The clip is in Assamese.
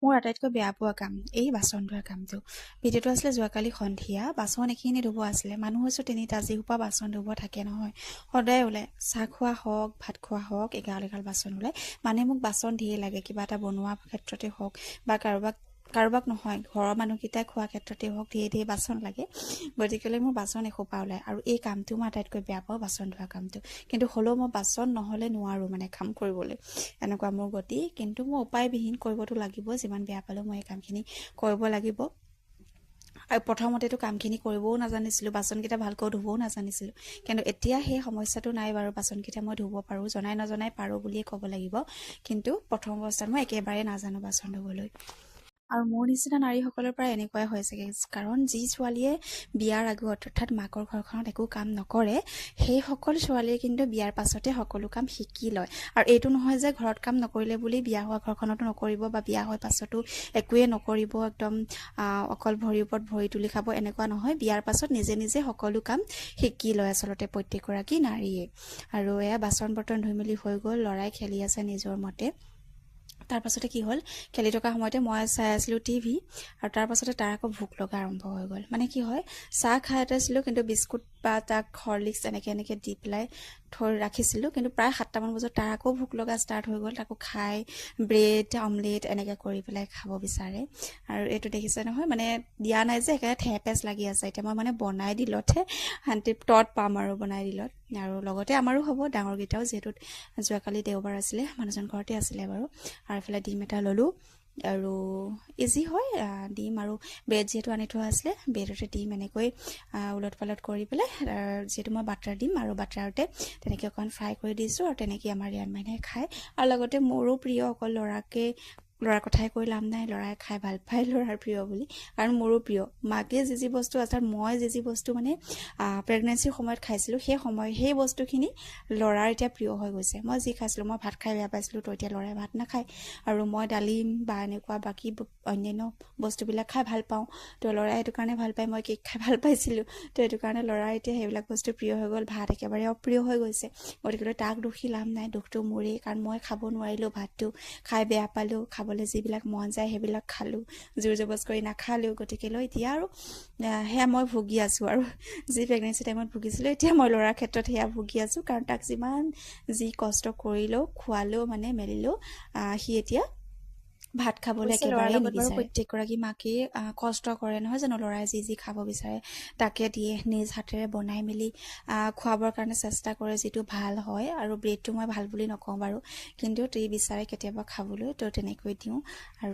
মোৰ আটাইতকৈ বেয়া পোৱা কাম এই বাচন ধোৱা কামটো। ভিডিঅ'টো আছিলে যোৱাকালি সন্ধিয়া। বাচন এইখিনি ধুব আছিলে। মানুহ হৈছোঁ তিনিটা, যিসোপা বাচন ধুব থাকে নহয়, সদায় ওলায়। চাহ খোৱা হওক, ভাত খোৱা হওক, এগাল এগাল বাচন ওলায়। মানে মোক বাচন ধেৰ লাগে, কিবা এটা বনোৱা ক্ষেত্ৰতে হওক বা কাৰোবাক নহয়, ঘৰৰ মানুহকেইটাই খোৱা ক্ষেত্ৰতে হওক, ধেৰ বাচন লাগে। গতিকেলৈ মোৰ বাচন এসোপা ওলায়। আৰু এই কামটো মই আটাইতকৈ বেয়া পাওঁ, বাচন ধোৱা কামটো। কিন্তু হ'লেও মই বাচন নহ'লে নোৱাৰোঁ মানে কাম কৰিবলৈ, এনেকুৱা মোৰ গতি। কিন্তু মই উপায়বিহীন, কৰিবতো লাগিব। যিমান বেয়া পালেও মই এই কামখিনি কৰিব লাগিব। আৰু প্ৰথমতেতো কামখিনি কৰিবও নাজানিছিলোঁ, বাচনকেইটা ভালকৈ ধুবও নাজানিছিলোঁ। কিন্তু এতিয়া সেই সমস্যাটো নাই বাৰু, বাচনকেইটা মই ধুব পাৰোঁ, জনাই নজনাই পাৰোঁ বুলিয়ে ক'ব লাগিব। কিন্তু প্ৰথম অৱস্থাত মই একেবাৰে নাজানো বাচন ধুবলৈ। আৰু মোৰ নিচিনা নাৰীসকলৰ পৰা এনেকুৱাই হৈ চাগে, কাৰণ যি ছোৱালীয়ে বিয়াৰ আগত অৰ্থাৎ মাকৰ ঘৰখনত একো কাম নকৰে, সেইসকল ছোৱালীয়ে কিন্তু বিয়াৰ পাছতে সকলো কাম শিকি লয়। আৰু এইটো নহয় যে ঘৰত কাম নকৰিলে বুলি বিয়া হোৱা ঘৰখনতো নকৰিব, বা বিয়া হোৱাৰ পাছতো একোৱে নকৰিব, একদম অকল ভৰিৰ ওপৰত ভৰি তুলি খাব, এনেকুৱা নহয়। বিয়াৰ পাছত নিজে নিজে সকলো কাম শিকি লয় আচলতে প্ৰত্যেকগৰাকী নাৰীয়ে। আৰু এয়া বাচন বৰ্তন ধুই মেলি হৈ গ'ল, ল'ৰাই খেলি আছে নিজৰ মতে। তাৰ পাছতে কি হ'ল, খেলি থকা সময়তে মই চাই আছিলোঁ টিভি। আৰু তাৰ পাছতে তাৰ আকৌ ভোক লগা আৰম্ভ হৈ গ'ল। মানে কি হয়, চাহ খাই আছিলোঁ, কিন্তু বিস্কুট বা তাক হৰলিক্স এনেকৈ দি পেলাই থৈ ৰাখিছিলোঁ। কিন্তু প্ৰায় 7টামান বজাত তাৰ আকৌ ভোক লগা ষ্টাৰ্ট হৈ গ'ল। তাকো খাই ব্ৰেড অমলেট এনেকৈ কৰি পেলাই খাব বিচাৰে। আৰু এইটো দেখিছে নহয়, মানে দিয়া নাই যে, একেবাৰে থেপেচ লাগি আছে। এতিয়া মই মানে বনাই দিলতহে শান্তি তত পাম আৰু, বনাই দিলত। আৰু লগতে আমাৰো হ'ব, ডাঙৰকেইটাও, যিহেতু যোৱাকালি দেওবাৰ আছিলে, মানুহজন ঘৰতে আছিলে বাৰু। আৰু এইফালে ডিম এটা ল'লোঁ। আৰু ইজি হয়, ডিম আৰু ব্ৰেড যিহেতু আনি থোৱা আছিলে, ব্ৰেডতে ডিম এনেকৈ উলট পালট কৰি পেলাই, যিহেতু মই বাটাৰ দিম, আৰু বাটাৰতে তেনেকৈ অকণ ফ্ৰাই কৰি দিছোঁ। আৰু তেনেকৈ আমাৰ ইয়াত মানে খায়। আৰু লগতে মোৰো প্ৰিয়, অকল ল'ৰাৰ কথাই কৈ লাভ নাই, ল'ৰাই খাই ভাল পায়, ল'ৰাৰ প্ৰিয় বুলি। কাৰণ মোৰো প্ৰিয়। মাকে যি বস্তু, অৰ্থাৎ মই যি বস্তু মানে প্ৰেগনেঞ্চিৰ সময়ত খাইছিলোঁ, সেই বস্তুখিনি ল'ৰাৰ এতিয়া প্ৰিয় হৈ গৈছে। মই যি খাইছিলোঁ, মই ভাত খাই বেয়া পাইছিলোঁ, তো এতিয়া ল'ৰাই ভাত নাখায়। আৰু মই ডালিম বা এনেকুৱা বাকী অন্যান্য বস্তুবিলাক খাই ভাল পাওঁ, তো ল'ৰাই সেইটো কাৰণে ভাল পায়। মই কেক খাই ভাল পাইছিলোঁ, তো সেইটো কাৰণে ল'ৰাই এতিয়া সেইবিলাক বস্তু প্ৰিয় হৈ গ'ল। ভাত একেবাৰে অপ্ৰিয় হৈ গৈছে। গতিকে তাক দোষী লাভ নাই, দুখটো মোৰেই। কাৰণ মই খাব নোৱাৰিলোঁ, ভাতটো খাই বেয়া পালোঁ। খাবলৈ যিবিলাক মন যায় সেইবিলাক খালোঁ, জোৰ জবজ কৰি নাখালোঁ। গতিকেলৈ এতিয়া আৰু সেয়া মই ভুগি আছোঁ। আৰু যি প্ৰেগনেঞ্চি টাইমত ভুগিছিলোঁ, এতিয়া মই ল'ৰাৰ ক্ষেত্ৰত সেয়া ভুগি আছোঁ। কাৰণ তাক যিমান যি কষ্ট কৰিলেও, খোৱালেও মানে মেলিলেও, সি এতিয়া ভাত খাবলৈ একেবাৰে নিবিচাৰে। প্ৰত্যেকগৰাকী মাকেই কষ্ট কৰে নহয় জানো, ল'ৰাই যি খাব বিচাৰে তাকে দিয়ে, নিজ হাতেৰে বনাই মেলি খুৱাবৰ কাৰণে চেষ্টা কৰে, যিটো ভাল হয়। আৰু ব্ৰেডটো মই ভাল বুলি নকওঁ বাৰু, কিন্তু বিচাৰে কেতিয়াবা খাবলৈ, তো তেনেকৈ দিওঁ। আৰু